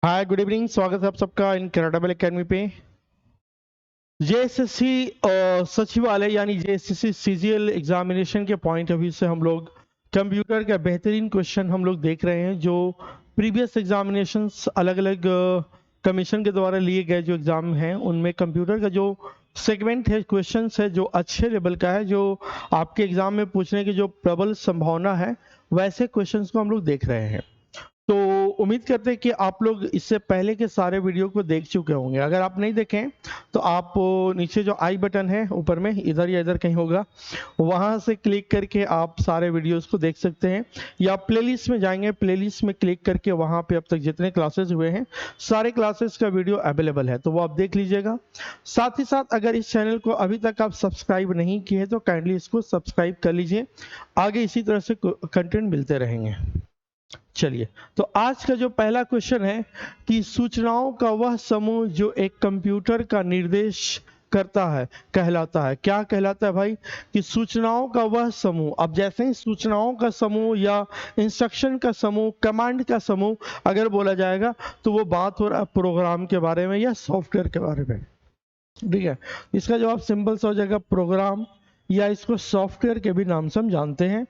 हाय, good evening. स्वागत है आप सबका इन कैनाडाबल एकेडमी पे। जेएसएससी सचिवालय यानी जेएसएससी सीजीएल एग्जामिनेशन के पॉइंट ऑफ व्यू से हम लोग कंप्यूटर का बेहतरीन क्वेश्चन हम लोग देख रहे हैं, जो प्रीवियस एग्जामिनेशंस अलग अलग कमीशन के द्वारा लिए गए जो एग्जाम हैं उनमें कंप्यूटर का जो सेगमेंट है, क्वेश्चंस है जो अच्छे लेवल का है, जो आपके एग्जाम में पूछने की जो प्रबल संभावना है, वैसे क्वेश्चंस को हम लोग देख रहे हैं। तो उम्मीद करते हैं कि आप लोग इससे पहले के सारे वीडियो को देख चुके होंगे। अगर आप नहीं देखें तो आप नीचे जो आई बटन है ऊपर में इधर या इधर कहीं होगा, वहां से क्लिक करके आप सारे वीडियोस को देख सकते हैं, या प्लेलिस्ट में जाएंगे, प्लेलिस्ट में क्लिक करके वहां पे अब तक जितने क्लासेस हुए हैं सारे क्लासेस का वीडियो अवेलेबल है, तो वो आप देख लीजिएगा। साथ ही साथ अगर इस चैनल को अभी तक आप सब्सक्राइब नहीं किए तो काइंडली इसको सब्सक्राइब कर लीजिए, आगे इसी तरह से कंटेंट मिलते रहेंगे। चलिए, तो आज का जो पहला क्वेश्चन है कि सूचनाओं का वह समूह जो एक कंप्यूटर का निर्देश करता है कहलाता है। क्या कहलाता है भाई? कि सूचनाओं का वह समूह। अब जैसे ही सूचनाओं का समूह या इंस्ट्रक्शन का समूह, कमांड का समूह अगर बोला जाएगा तो वो बात हो रहा है प्रोग्राम के बारे में या सॉफ्टवेयर के बारे में। ठीक है, इसका जवाब सिंपल सा हो जाएगा प्रोग्राम, या इसको सॉफ्टवेयर के भी नाम से हम जानते हैं।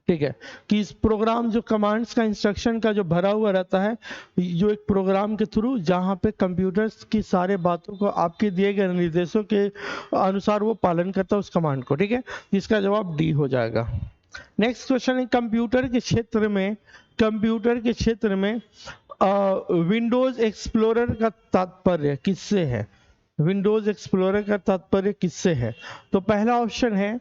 ठीक है, कि इस प्रोग्राम जो कमांड्स का, इंस्ट्रक्शन का जो भरा हुआ रहता है, जो एक प्रोग्राम के थ्रू जहां पे कंप्यूटर्स की सारे बातों को आपके दिए गए निर्देशों के अनुसार वो पालन करता है उस कमांड को। ठीक है, इसका जवाब डी हो जाएगा। नेक्स्ट क्वेश्चन है कंप्यूटर के क्षेत्र में विंडोज एक्सप्लोरर का तात्पर्य किससे है? विंडोज एक्सप्लोरर का तात्पर्य किससे है? तो पहला ऑप्शन है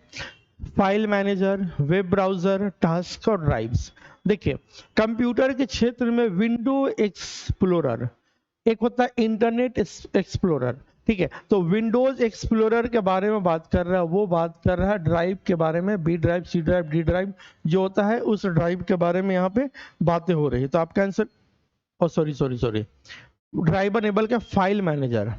file manager, web browser, task और ड्राइव्स। देखिए, कंप्यूटर के क्षेत्र में विंडो एक्सप्लोरर, एक होता है इंटरनेट एक्सप्लोरर। ठीक है, तो विंडोज एक्सप्लोरर के बारे में बात कर रहा है, वो बात कर रहा है ड्राइव के बारे में, B drive, C drive, D drive जो होता है उस ड्राइव के बारे में यहाँ पे बातें हो रही है। तो आपका आंसर, सॉरी, ड्राइव अनेबल का फाइल मैनेजर,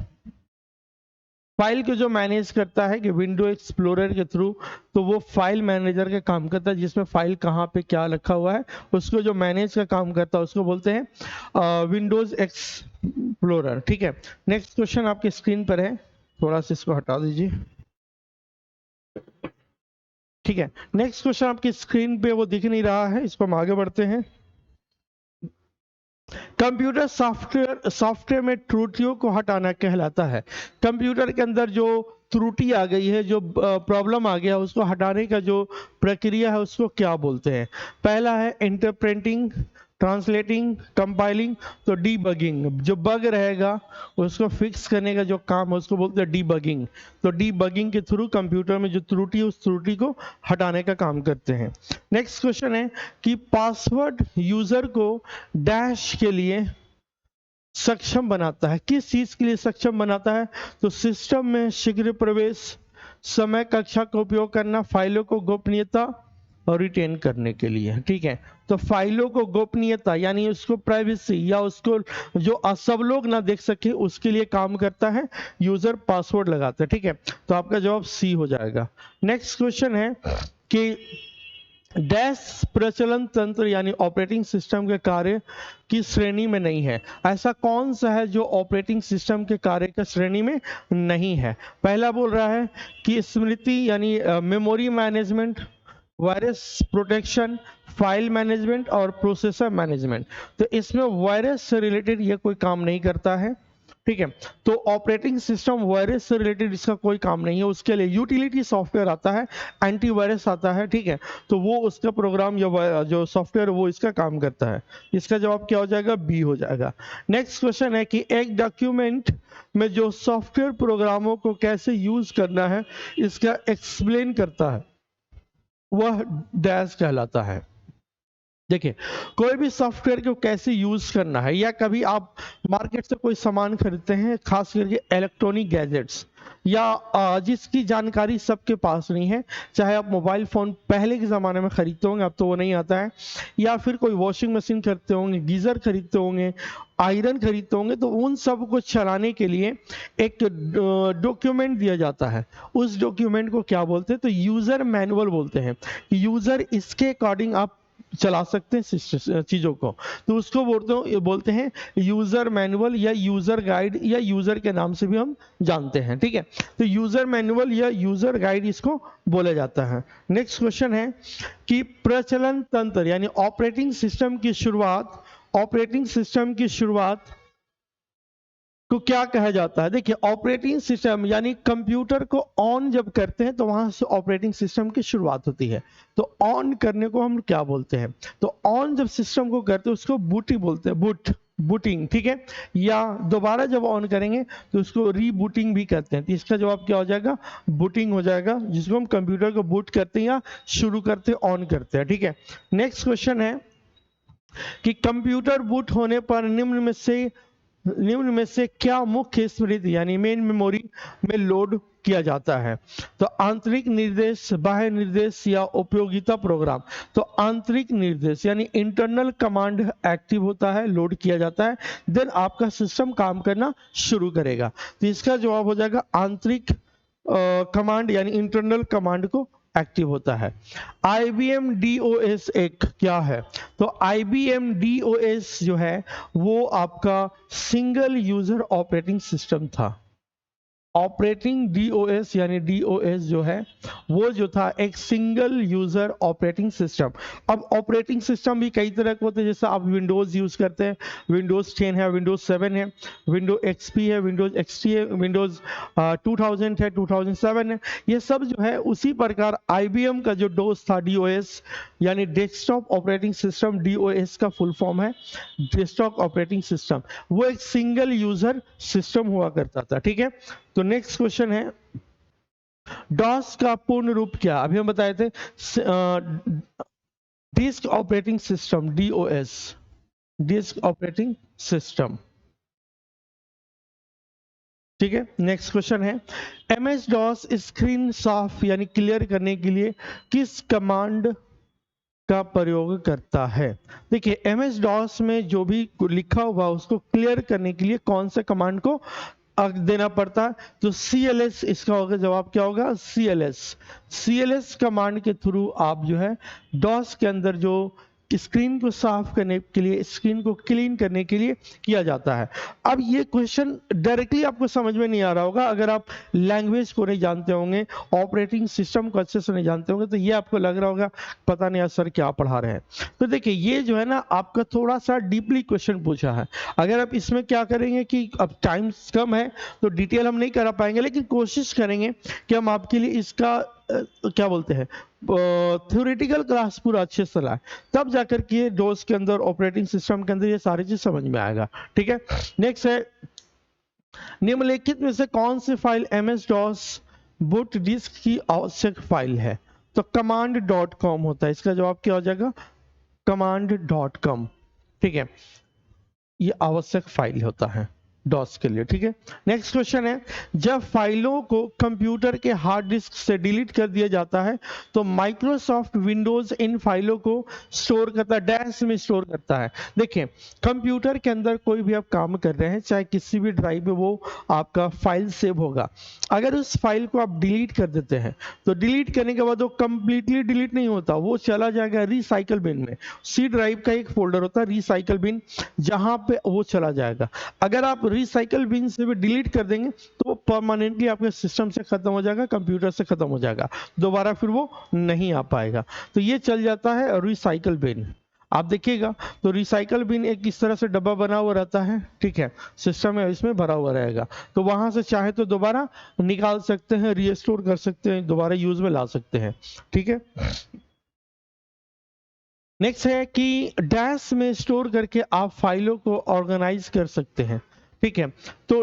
फाइल को जो मैनेज करता है कि विंडो एक्सप्लोरर के थ्रू, तो वो फाइल मैनेजर का काम करता है, जिसमें फाइल कहाँ पे क्या रखा हुआ है उसको जो मैनेज का काम करता है उसको बोलते हैं विंडोज एक्सप्लोरर। ठीक है, नेक्स्ट क्वेश्चन आपकी स्क्रीन पर है, थोड़ा सा इसको हटा दीजिए। ठीक है, नेक्स्ट क्वेश्चन आपकी स्क्रीन पे वो दिख नहीं रहा है, इसको हम आगे बढ़ते हैं। कंप्यूटर सॉफ्टवेयर में त्रुटियों को हटाना कहलाता है। कंप्यूटर के अंदर जो त्रुटि आ गई है, जो प्रॉब्लम आ गया, उसको हटाने का जो प्रक्रिया है उसको क्या बोलते हैं? पहला है इंटरप्रेटिंग, ट्रांसलेटिंग, कंपाइलिंग, तो डीबगिंग। जो बग रहेगा उसको फिक्स करने का जो काम है उसको बोलते हैं डीबगिंग। तो डीबगिंग के थ्रू कंप्यूटर में जो त्रुटि है उस त्रुटि को हटाने का काम करते हैं। नेक्स्ट क्वेश्चन है कि पासवर्ड यूजर को डैश के लिए सक्षम बनाता है। किस चीज के लिए सक्षम बनाता है? तो सिस्टम में शीघ्र प्रवेश, समय कक्षा का उपयोग करना, फाइलों को गोपनीयता और रिटेन करने के लिए। ठीक है, तो फाइलों को गोपनीयता यानी उसको प्राइवेसी, या उसको जो सब लोग ना देख सके उसके लिए काम करता है यूजर, पासवर्ड लगाता है। ठीक है, तो आपका जवाब सी हो जाएगा। नेक्स्ट क्वेश्चन है कि डैश प्रचलन तंत्र यानी ऑपरेटिंग सिस्टम के कार्य की श्रेणी में नहीं है। ऐसा कौन सा है जो ऑपरेटिंग सिस्टम के कार्य की श्रेणी में नहीं है? पहला बोल रहा है कि स्मृति यानी memory management, virus protection, file management और प्रोसेसर मैनेजमेंट। तो इसमें वायरस से रिलेटेड ये कोई काम नहीं करता है। ठीक है, तो ऑपरेटिंग सिस्टम वायरस से रिलेटेड इसका कोई काम नहीं है, उसके लिए यूटिलिटी सॉफ्टवेयर आता है, एंटीवायरस आता है। ठीक है, तो वो उसका प्रोग्राम या जो सॉफ्टवेयर वो इसका काम करता है। इसका जवाब क्या हो जाएगा? बी हो जाएगा। नेक्स्ट क्वेश्चन है कि एक डॉक्यूमेंट में जो सॉफ्टवेयर प्रोग्रामों को कैसे यूज करना है इसका एक्सप्लेन करता है, वह डैश कहलाता है। देखिए, कोई भी सॉफ्टवेयर को कैसे यूज करना है, या कभी आप मार्केट से कोई सामान खरीदते हैं, खास करके इलेक्ट्रॉनिक गैजेट्स, या जिसकी जानकारी सबके पास नहीं है, चाहे आप मोबाइल फोन पहले के जमाने में खरीदते होंगे, अब तो वो नहीं आता है, या फिर कोई वॉशिंग मशीन खरीदते होंगे, गीजर खरीदते होंगे, आयरन खरीदते होंगे, तो उन सब को चलाने के लिए एक डॉक्यूमेंट दिया जाता है। उस डॉक्यूमेंट को क्या बोलते हैं? तो यूजर मैनुअल बोलते हैं। यूजर इसके अकॉर्डिंग आप चला सकते हैं चीज़ों को, तो उसको बोलते हैं यूज़र मैनुअल या यूज़र गाइड या यूज़र के नाम से भी हम जानते हैं, ठीक है। तो यूज़र मैनुअल या यूज़र गाइड इसको बोला जाता है। नेक्स्ट क्वेश्चन है कि प्रचलन तंत्र यानी ऑपरेटिंग सिस्टम की शुरुआत को क्या कहा जाता है। देखिए, ऑपरेटिंग सिस्टम यानी कंप्यूटर को ऑन जब करते हैं तो वहां से ऑपरेटिंग सिस्टम की शुरुआत होती है। तो ऑन करने को हम क्या बोलते हैं, तो ऑन जब सिस्टम को करते हैं उसको बूटी बोलते हैं, बूटिंग, ठीक है। या दोबारा जब ऑन करेंगे तो उसको रीबूटिंग भी कहते हैं। तो इसका जवाब क्या हो जाएगा, बूटिंग हो जाएगा, जिसको हम कंप्यूटर को बूट करते हैं या शुरू करते हैं, ऑन करते हैं, ठीक है। नेक्स्ट क्वेश्चन है कि कंप्यूटर बूट होने पर निम्न में से क्या मुख्य स्मृति यानी मेन मेमोरी में लोड किया जाता है। तो आंतरिक निर्देश, बाह्य निर्देश या उपयोगिता प्रोग्राम। तो आंतरिक निर्देश यानी इंटरनल कमांड एक्टिव होता है, लोड किया जाता है, देन आपका सिस्टम काम करना शुरू करेगा। तो इसका जवाब हो जाएगा आंतरिक कमांड यानी इंटरनल कमांड को एक्टिव होता है। IBM DOS एक क्या है, तो IBM DOS जो है वो आपका सिंगल यूजर ऑपरेटिंग सिस्टम था। ऑपरेटिंग DOS यानी DOS जो है वो जो था एक सिंगल यूजर ऑपरेटिंग सिस्टम। अब ऑपरेटिंग सिस्टम भी कई तरह के होते हैं, जैसे आप विंडोज यूज करते हैं, विंडोज 10 है, विंडोज 7 है, विंडोज XP है, विंडोज XT है, विंडोज 2000 है, 2007 है, ये सब जो है उसी प्रकार IBM का जो DOS था, DOS यानी डेस्कटॉप ऑपरेटिंग सिस्टम, DOS का फुल फॉर्म है डेस्कटॉप ऑपरेटिंग सिस्टम, वो एक सिंगल यूजर सिस्टम हुआ करता था, ठीक है। तो नेक्स्ट क्वेश्चन है डॉस का पूर्ण रूप क्या, अभी हम बताए थे disk operating system, DOS, disk operating system, ठीक है। नेक्स्ट क्वेश्चन है MS DOS स्क्रीन साफ यानी क्लियर करने के लिए किस कमांड का प्रयोग करता है। देखिए, MS DOS में जो भी लिखा हुआ उसको क्लियर करने के लिए कौन से कमांड को देना पड़ता है, तो CLS इसका होगा, जवाब क्या होगा, CLS कमांड के थ्रू आप जो है DOS के अंदर जो स्क्रीन को साफ करने के लिए, स्क्रीन को क्लीन करने के लिए किया जाता है। अब ये क्वेश्चन डायरेक्टली आपको समझ में नहीं आ रहा होगा अगर आप लैंग्वेज को नहीं जानते होंगे, ऑपरेटिंग सिस्टम को अच्छे से नहीं जानते होंगे, तो ये आपको लग रहा होगा पता नहीं सर क्या पढ़ा रहे हैं। तो देखिए, ये जो है ना आपका थोड़ा सा डीपली क्वेश्चन पूछा है। अगर आप इसमें क्या करेंगे कि अब टाइम कम है तो डिटेल हम नहीं करा पाएंगे, लेकिन कोशिश करेंगे कि हम आपके लिए इसका क्या बोलते हैं थ्योरेटिकल क्लास पूरा अच्छे से लाए, तब जाकर के डोस के अंदर, ऑपरेटिंग सिस्टम के अंदर ये सारी चीज समझ में आएगा, ठीक है। नेक्स्ट है निम्नलिखित में से कौन सी file MS DOS boot disk की आवश्यक फाइल है, तो command.com होता है, इसका जवाब क्या हो जाएगा, command.com, ठीक है, ये आवश्यक फाइल होता है DOS के लिए, ठीक है। नेक्स्ट क्वेश्चन है जब फाइलों को कंप्यूटर के हार्ड डिस्क से डिलीट कर दिया जाता है तो माइक्रोसॉफ्ट विंडोज इन फाइलों को स्टोर करता है, डैश में स्टोर करता है। देखिए, कंप्यूटर के अंदर कोई भी आप काम कर रहे हैं, चाहे किसी भी ड्राइव में वो आपका फाइल सेव होगा, अगर उस फाइल को आप डिलीट कर देते हैं तो डिलीट करने के बाद वो कंप्लीटली डिलीट नहीं होता, वो चला जाएगा रिसाइकल बिन में। C ड्राइव का एक फोल्डर होता है रिसाइकल बिन, जहां पे वो चला जाएगा। अगर आप रिसाइकल बिन से भी डिलीट कर देंगे तो परमानेंटली आपके सिस्टम से खत्म हो जाएगा, कंप्यूटर से खत्म हो जाएगा, दोबारा फिर वो नहीं आ पाएगा। तो ये चल जाता है रिसाइकल बिन। आप देखिएगा तो रिसाइकल बिन एक इस तरह से डब्बा बना हुआ रहता है, ठीक है, सिस्टम में इसमें भरा हुआ रहेगा, तो वहां से चाहे तो दोबारा निकाल सकते हैं, रीस्टोर कर सकते हैं, दोबारा यूज में ला सकते हैं, ठीक है। नेक्स्ट है कि डैश में स्टोर करके आप फाइलों को ऑर्गेनाइज कर सकते हैं, ठीक है। तो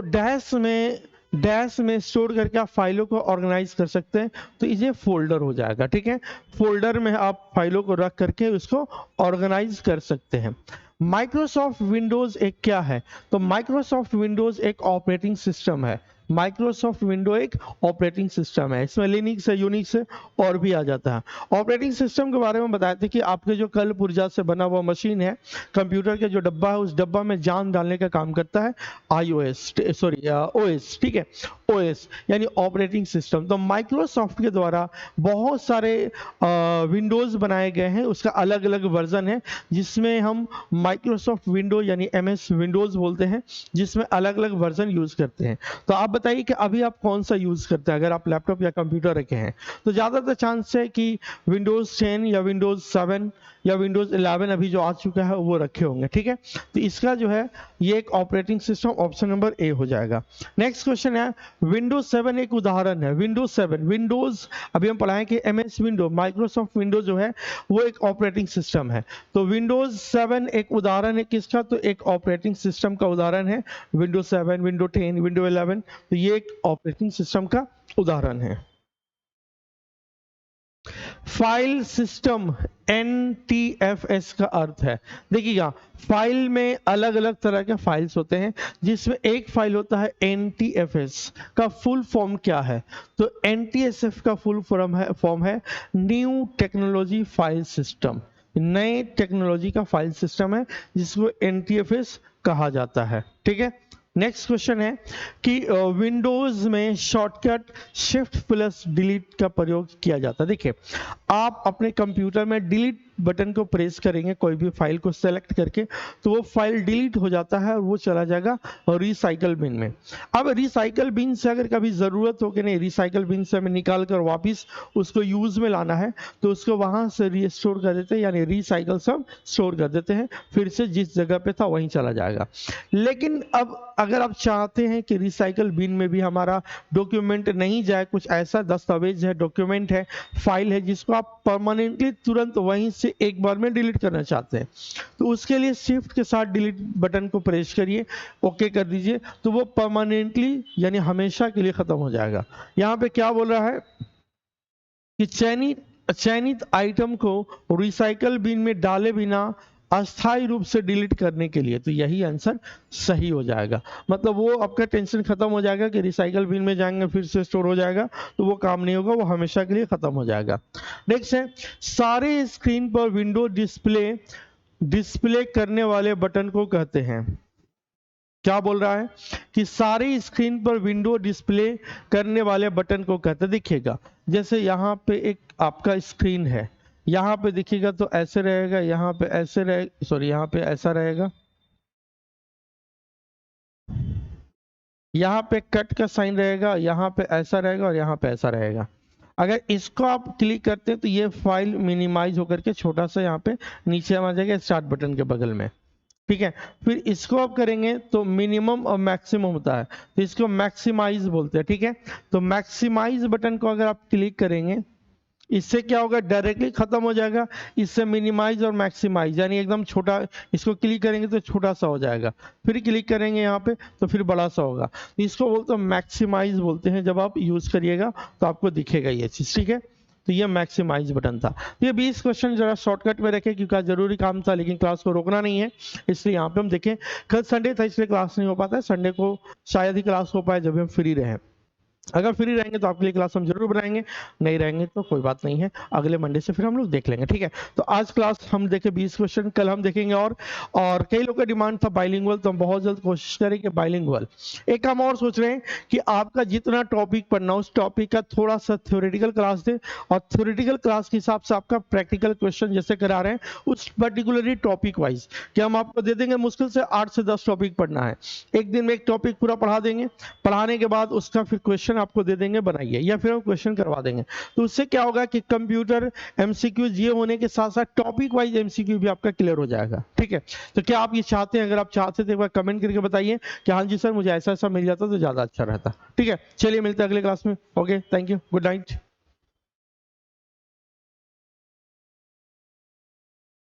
डैश में स्टोर करके आप फाइलों को ऑर्गेनाइज कर सकते हैं, तो ये फोल्डर हो जाएगा, ठीक है। फोल्डर में आप फाइलों को रख करके उसको ऑर्गेनाइज कर सकते हैं। माइक्रोसॉफ्ट विंडोज एक क्या है, तो माइक्रोसॉफ्ट विंडोज एक ऑपरेटिंग सिस्टम है, माइक्रोसॉफ्ट विंडो एक ऑपरेटिंग सिस्टम है, इसमें लिनक्स है, यूनिक्स है और भी आ जाता है। ऑपरेटिंग सिस्टम के बारे में बताए थे कि आपके जो कल पुर्जा से बना हुआ मशीन है, कंप्यूटर के जो डब्बा है, उस डब्बा में जान डालने का काम करता है आईओएस, सॉरी ओएस, ठीक है, ओएस यानी ऑपरेटिंग सिस्टम। तो माइक्रोसॉफ्ट के द्वारा बहुत सारे विंडोज बनाए गए हैं, उसका अलग अलग वर्जन है, जिसमें हम माइक्रोसॉफ्ट विंडो यानी एमएस विंडोज बोलते हैं, जिसमें अलग अलग वर्जन यूज करते हैं। तो आप बताइए कि अभी आप कौन सा यूज करते हैं, अगर आप लैपटॉप या कंप्यूटर रखे हैं तो ज्यादातर चांस है कि विंडोज 10 या विंडोज 7 या विंडोज 11 अभी जो आ चुका है वो रखे होंगे, ठीक है। तो इसका जो है ये एक operating system, option number A हो जाएगा। नेक्स्ट क्वेश्चन है, विंडोज 7 एक उदाहरण है। विंडोज 7, विंडोज अभी हम पढ़ाएं कि एमएस विंडो, माइक्रोसॉफ्ट विंडो जो है वो एक ऑपरेटिंग सिस्टम है। तो विंडोज 7 एक उदाहरण है किसका, तो एक ऑपरेटिंग सिस्टम का उदाहरण है। विंडोज 7, विंडो 10, विंडो 11, तो ये एक ऑपरेटिंग सिस्टम का उदाहरण है। फाइल सिस्टम NTFS का अर्थ है, देखिएगा फाइल में अलग अलग तरह के फाइल्स होते हैं, जिसमें एक फाइल होता है NTFS का फुल फॉर्म क्या है, तो NTSF का फुल फॉर्म है न्यू टेक्नोलॉजी फाइल सिस्टम, नए टेक्नोलॉजी का फाइल सिस्टम है जिसको NTFS कहा जाता है, ठीक है। नेक्स्ट क्वेश्चन है कि विंडोज में शॉर्टकट शिफ्ट प्लस डिलीट का प्रयोग किया जाता है। देखिए आप अपने कंप्यूटर में डिलीट बटन को प्रेस करेंगे कोई भी फाइल को सेलेक्ट करके, तो वो फाइल डिलीट हो जाता है और वो चला जाएगा रिसाइकल बिन में। अब रिसाइकल बिन से अगर कभी ज़रूरत हो कि नहीं, रिसाइकल बिन से हमें निकाल कर वापस उसको यूज़ में लाना है, तो उसको वहाँ से रीस्टोर कर देते हैं, यानी रिसाइकल सब स्टोर कर देते हैं, फिर से जिस जगह पे था वहीं चला जाएगा। लेकिन अब अगर आप चाहते हैं कि रिसाइकल बिन में भी हमारा डॉक्यूमेंट नहीं जाए, कुछ ऐसा दस्तावेज है, डॉक्यूमेंट है, फाइल है जिसको आप परमानेंटली तुरंत वहीं से एक बार में डिलीट करना चाहते हैं, तो उसके लिए शिफ्ट के साथ डिलीट बटन को प्रेस करिए, ओके कर दीजिए, तो वो परमानेंटली यानी हमेशा के लिए खत्म हो जाएगा। यहाँ पे क्या बोल रहा है कि चयनित आइटम को रिसाइकल बिन में डाले बिना अस्थायी रूप से डिलीट करने के लिए, तो यही आंसर सही हो जाएगा। मतलब वो आपका टेंशन खत्म हो जाएगा कि रिसाइकल बिन में जाएंगे फिर से स्टोर हो जाएगा, तो वो काम नहीं होगा, वो हमेशा के लिए खत्म हो जाएगा। नेक्स्ट है, सारे स्क्रीन पर विंडो डिस्प्ले करने वाले बटन को कहते हैं, क्या बोल रहा है कि सारी स्क्रीन पर विंडो डिस्प्ले करने वाले बटन को कहते हैं। देखिएगा जैसे यहाँ पे एक आपका स्क्रीन है, यहाँ पे देखिएगा तो ऐसे रहेगा, यहाँ पे ऐसे रहेगा, सॉरी यहाँ पे ऐसा रहेगा, यहाँ पे कट का साइन रहेगा, यहाँ पे ऐसा रहेगा और यहाँ पे ऐसा रहेगा। अगर इसको आप क्लिक करते हैं तो ये फाइल मिनिमाइज होकर के छोटा सा यहाँ पे नीचे आ जाएगा स्टार्ट बटन के बगल में, ठीक है। फिर इसको आप करेंगे तो मिनिमम और मैक्सिमम होता है, तो इसको मैक्सिमाइज बोलते हैं, ठीक है। तो मैक्सिमाइज बटन को अगर आप क्लिक करेंगे, इससे क्या होगा, डायरेक्टली खत्म हो जाएगा। इससे मिनिमाइज और मैक्सिमाइज यानी एकदम छोटा, इसको क्लिक करेंगे तो छोटा सा हो जाएगा, फिर क्लिक करेंगे यहाँ पे तो फिर बड़ा सा होगा। इसको बोलते हैं मैक्सिमाइज बोलते हैं, जब आप यूज करिएगा तो आपको दिखेगा ये चीज, ठीक है। तो ये मैक्सिमाइज बटन था। ये 20 क्वेश्चन जरा शॉर्टकट में रखे क्योंकि जरूरी काम था, लेकिन क्लास को रोकना नहीं है, इसलिए यहाँ पे हम देखें। कल संडे था इसलिए क्लास नहीं हो पाता है, संडे को शायद ही क्लास हो पाए जब हम फ्री रहें। अगर फ्री रहेंगे तो आपके लिए क्लास हम जरूर बनाएंगे, नहीं रहेंगे तो कोई बात नहीं है, अगले मंडे से फिर हम लोग देख लेंगे, ठीक है। तो आज क्लास हम देखें 20 क्वेश्चन, कल हम देखेंगे और कई लोग का डिमांड था बाइलिंगुअल, तो हम बहुत जल्द कोशिश करेंगे बाइलिंगुअल। एक हम और सोच रहे हैं कि आपका जितना टॉपिक पढ़ना उस टॉपिक का थोड़ा सा थ्योरेटिकल क्लास दे, और थ्योरेटिकल क्लास के हिसाब से आपका प्रैक्टिकल क्वेश्चन जैसे करा रहे हैं उस पर्टिकुलरली टॉपिक वाइज कि हम आपको दे देंगे, मुश्किल से 8 से 10 टॉपिक पढ़ना है, एक दिन में एक टॉपिक पूरा पढ़ा देंगे, पढ़ाने के बाद उसका फिर क्वेश्चन आपको दे देंगे बनाइए, या फिर हम क्वेश्चन करवा देंगे। तो उससे क्या होगा कि कंप्यूटर एमसीक्यू ये होने के साथ साथ टॉपिक वाइज एमसीक्यू भी आपका क्लियर हो जाएगा, ठीक है। तो क्या आप ये चाहते हैं? अगर आप चाहते थे एक बार कमेंट करके बताइए कि हाँ जी सर मुझे ऐसा ऐसा मिल जाता तो ज्यादा अच्छा रहता, ठीक है। चलिए मिलते हैं अगले क्लास में, okay, thank you, good night.